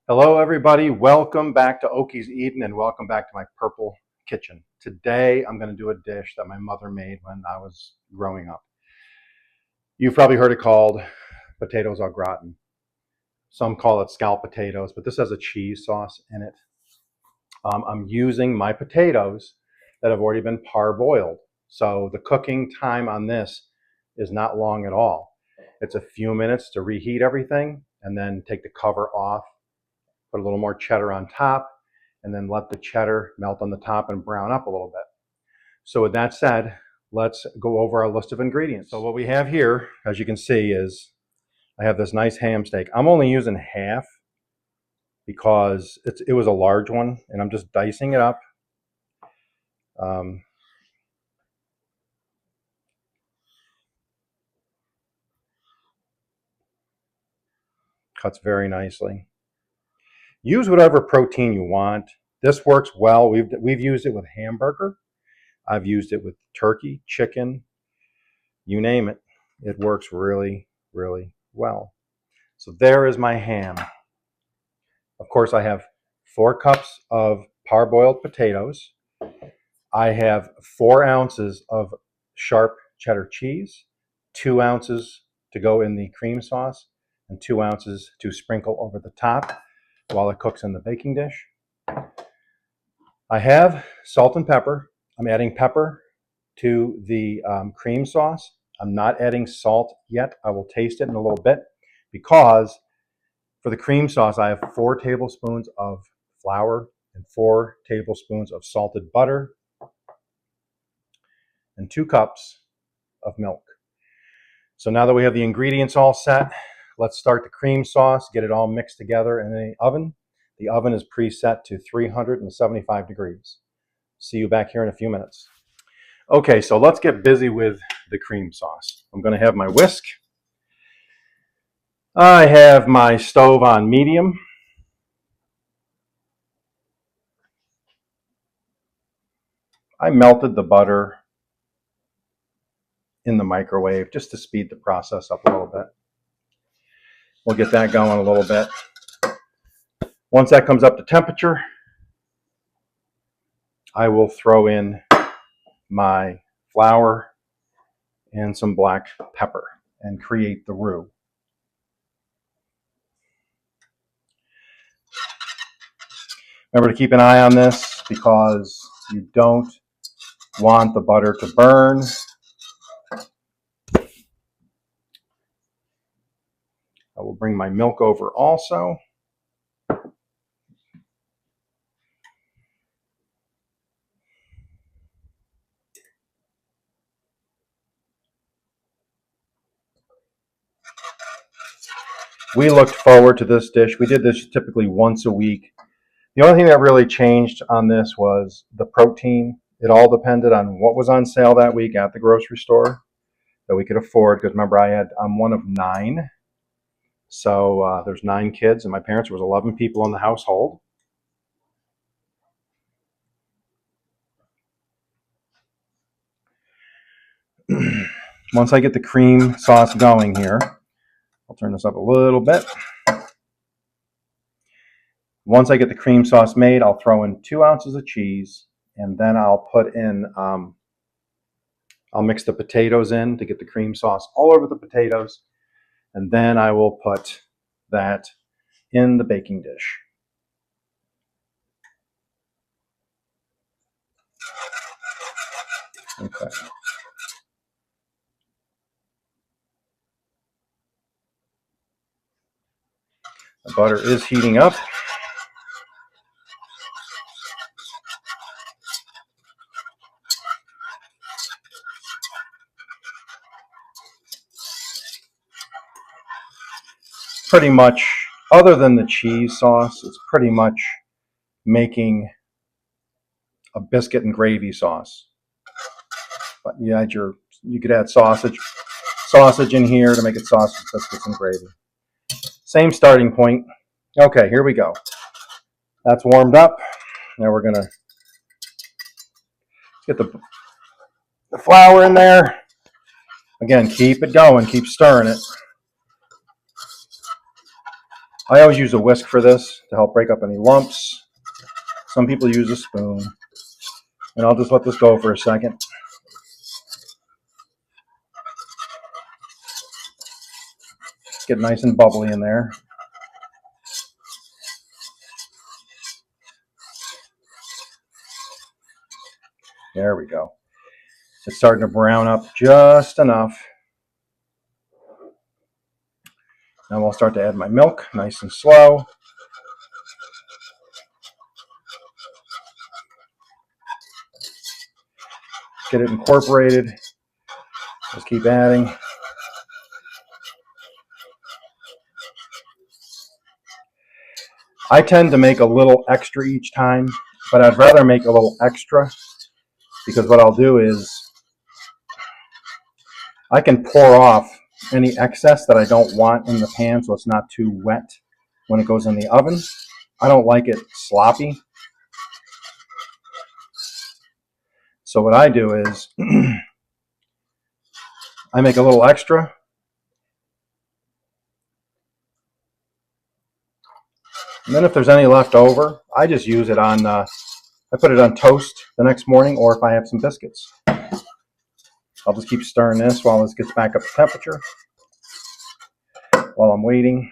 Hello everybody, welcome back to Okies Eden and welcome back to my purple kitchen. Today I'm going to do a dish that my mother made when I was growing up. You've probably heard it called potatoes au gratin. Some call it scalloped potatoes, but this has a cheese sauce in it. I'm using my potatoes that have already been parboiled. So the cooking time on this is not long at all. It's a few minutes to reheat everything and then take the cover off. Put a little more cheddar on top, and then let the cheddar melt on the top and brown up a little bit. So with that said, let's go over our list of ingredients. So what we have here, as you can see, is I have this nice ham steak. I'm only using half because it was a large one, and I'm just dicing it up. Cuts very nicely. Use whatever protein you want. This works well. We've used it with hamburger. I've used it with turkey, chicken, you name it. It works really, really well. So there is my ham. Of course, I have 4 cups of parboiled potatoes. I have 4 ounces of sharp cheddar cheese, 2 ounces to go in the cream sauce, and 2 ounces to sprinkle over the top while it cooks in the baking dish. I have salt and pepper. I'm adding pepper to the cream sauce. I'm not adding salt yet. I will taste it in a little bit because for the cream sauce, I have 4 tablespoons of flour and 4 tablespoons of salted butter and 2 cups of milk. So now that we have the ingredients all set, let's start the cream sauce, get it all mixed together in the oven. The oven is preset to 375 degrees. See you back here in a few minutes. Okay, so let's get busy with the cream sauce. I'm going to have my whisk. I have my stove on medium. I melted the butter in the microwave just to speed the process up a little bit. We'll get that going a little bit. Once that comes up to temperature, I will throw in my flour and some black pepper and create the roux. Remember to keep an eye on this because you don't want the butter to burn. I will bring my milk over also. We looked forward to this dish. We did this typically once a week. The only thing that really changed on this was the protein. It all depended on what was on sale that week at the grocery store that we could afford. Because remember, I'm one of 9. So there's 9 kids, and my parents, there was 11 people in the household. Once I get the cream sauce going here, I'll turn this up a little bit. Once I get the cream sauce made, I'll throw in 2 ounces of cheese, and then I'll put in, I'll mix the potatoes in to get the cream sauce all over the potatoes, and then I will put that in the baking dish. Okay. The butter is heating up. Pretty much, other than the cheese sauce, it's pretty much making a biscuit and gravy sauce. But you could add sausage in here to make it sausage, biscuits, and gravy. Same starting point. Okay, here we go. That's warmed up. Now we're gonna get the flour in there. Again, keep it going, keep stirring it. I always use a whisk for this to help break up any lumps. Some people use a spoon. And I'll just let this go for a second. Get nice and bubbly in there. There we go. It's starting to brown up just enough. Now I'll start to add my milk, nice and slow. Get it incorporated. Just keep adding. I tend to make a little extra each time, but I'd rather make a little extra because what I'll do is I can pour off any excess that I don't want in the pan so it's not too wet when it goes in the oven. I don't like it sloppy. So what I do is I make a little extra. And then if there's any left over, I just use it on, I put it on toast the next morning, or if I have some biscuits. I'll just keep stirring this while this gets back up to temperature. While I'm waiting,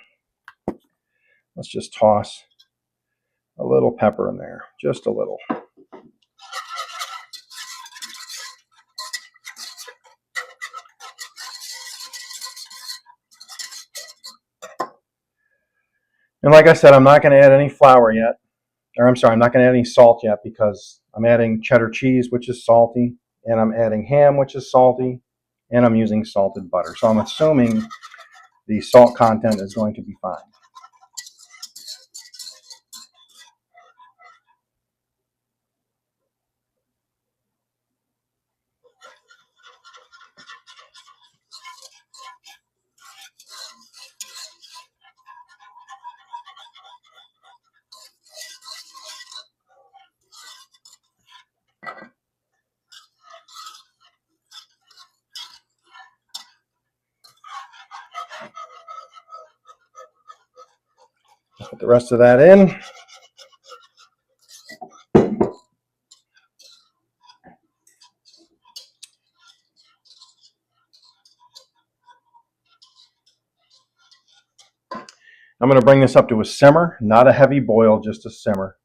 let's just toss a little pepper in there, just a little. And like I said, I'm not going to add any flour yet. Or I'm sorry, I'm not going to add any salt yet because I'm adding cheddar cheese, which is salty, and I'm adding ham, which is salty, and I'm using salted butter. So I'm assuming the salt content is going to be fine. Put the rest of that in. I'm going to bring this up to a simmer, not a heavy boil, just a simmer.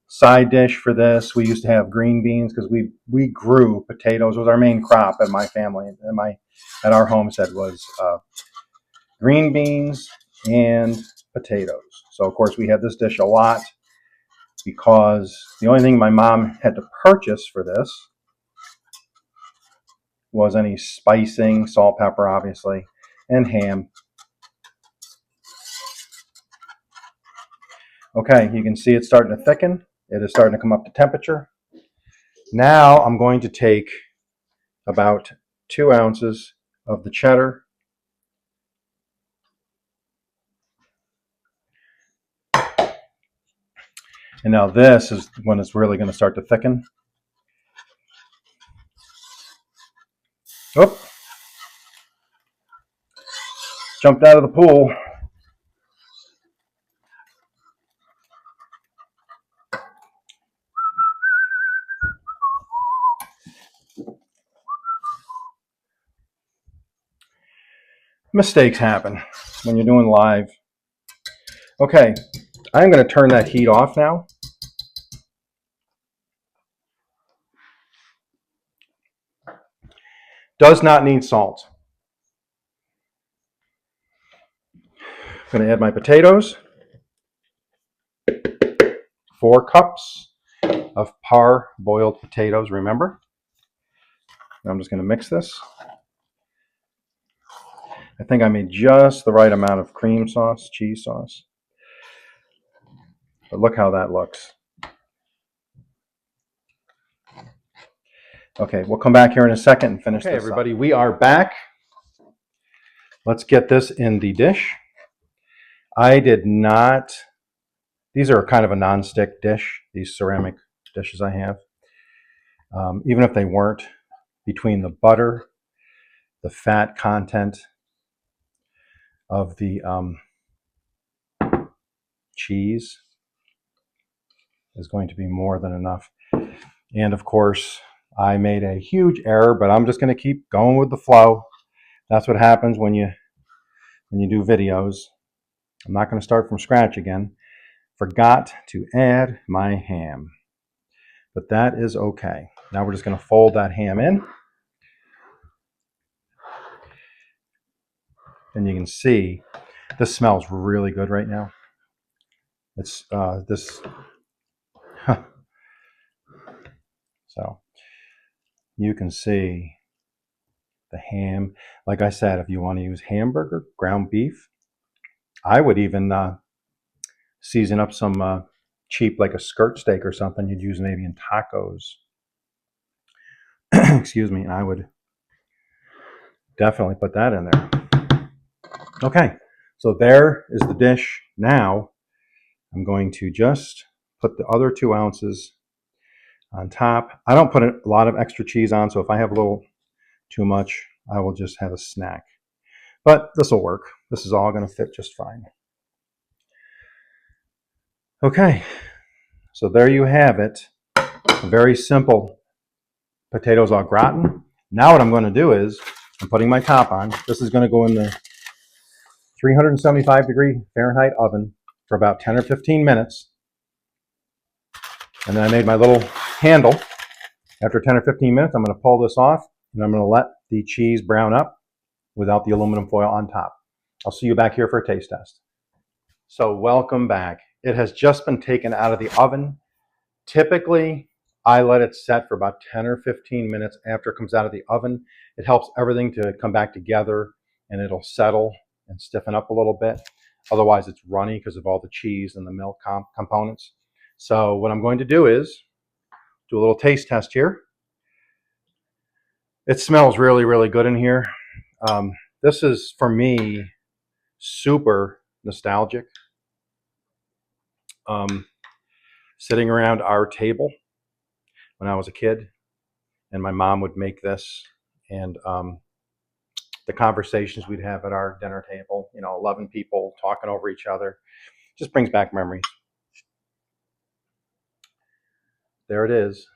Side dish for this, we used to have green beans because we grew potatoes. It was our main crop at my family, at our homestead was green beans and potatoes. So of course we had this dish a lot because the only thing my mom had to purchase for this was any spicing, salt, pepper, obviously, and ham. Okay, you can see it's starting to thicken. It is starting to come up to temperature. Now I'm going to take about 2 ounces of the cheddar. And now this is when it's really going to start to thicken. Oop. Jumped out of the pool. Mistakes happen when you're doing live. Okay, I'm going to turn that heat off now. Does not need salt. I'm going to add my potatoes. 4 cups of par-boiled potatoes, remember? And I'm just going to mix this. I think I made just the right amount of cream sauce, cheese sauce. But look how that looks. Okay, we'll come back here in a second and finish this. Okay, everybody, we are back. Let's get this in the dish. I did not, these are kind of a non-stick dish, these ceramic dishes I have. Even if they weren't, between the butter, the fat content of the cheese is going to be more than enough. And of course, I made a huge error, but I'm just going to keep going with the flow. That's what happens when you do videos. I'm not going to start from scratch again. Forgot to add my ham, but that is okay. Now we're just going to fold that ham in. And you can see this smells really good right now. It's so you can see the ham. Like I said, if you want to use hamburger, ground beef, I would even season up some cheap, like a skirt steak or something you'd use maybe in tacos. Excuse me, I would definitely put that in there. Okay, so there is the dish. Now I'm going to just put the other 2 ounces on top. I don't put a lot of extra cheese on, so if I have a little too much, I will just have a snack. But this will work. This is all going to fit just fine. Okay, so there you have it. A very simple potatoes au gratin. Now what I'm going to do is, I'm putting my top on. This is going to go in the 375 Fahrenheit oven for about 10 or 15 minutes. And then I made my little handle. After 10 or 15 minutes, I'm going to pull this off, and I'm going to let the cheese brown up without the aluminum foil on top. I'll see you back here for a taste test. So welcome back. It has just been taken out of the oven. Typically, I let it set for about 10 or 15 minutes after it comes out of the oven. It helps everything to come back together, and it'll settle and stiffen up a little bit. Otherwise, it's runny because of all the cheese and the milk components. So what I'm going to do is do a little taste test here. It smells really, really good in here. This is, for me, super nostalgic. Sitting around our table when I was a kid, and my mom would make this, and the conversations we'd have at our dinner table, 11 people talking over each other, just brings back memories. There it is.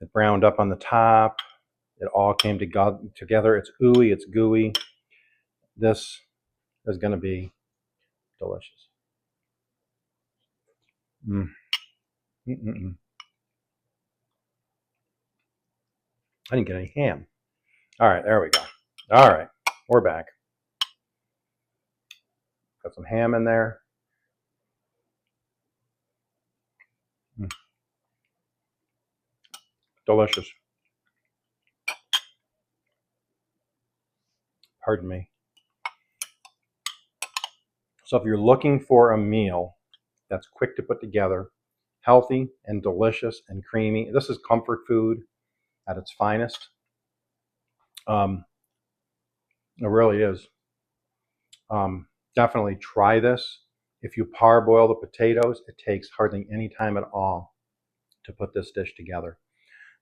It browned up on the top. It all came together. It's ooey, it's gooey. This is going to be delicious. I didn't get any ham. All right, there we go. All right, we're back. Got some ham in there. Delicious. Pardon me. So if you're looking for a meal that's quick to put together, healthy and delicious and creamy, this is comfort food at its finest. It really is. Definitely try this. If you parboil the potatoes, it takes hardly any time at all to put this dish together.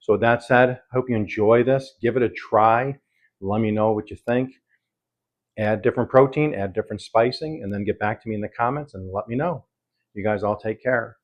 So with that said, I hope you enjoy this. Give it a try. Let me know what you think. Add different protein, add different spicing, and then get back to me in the comments and let me know. You guys all take care.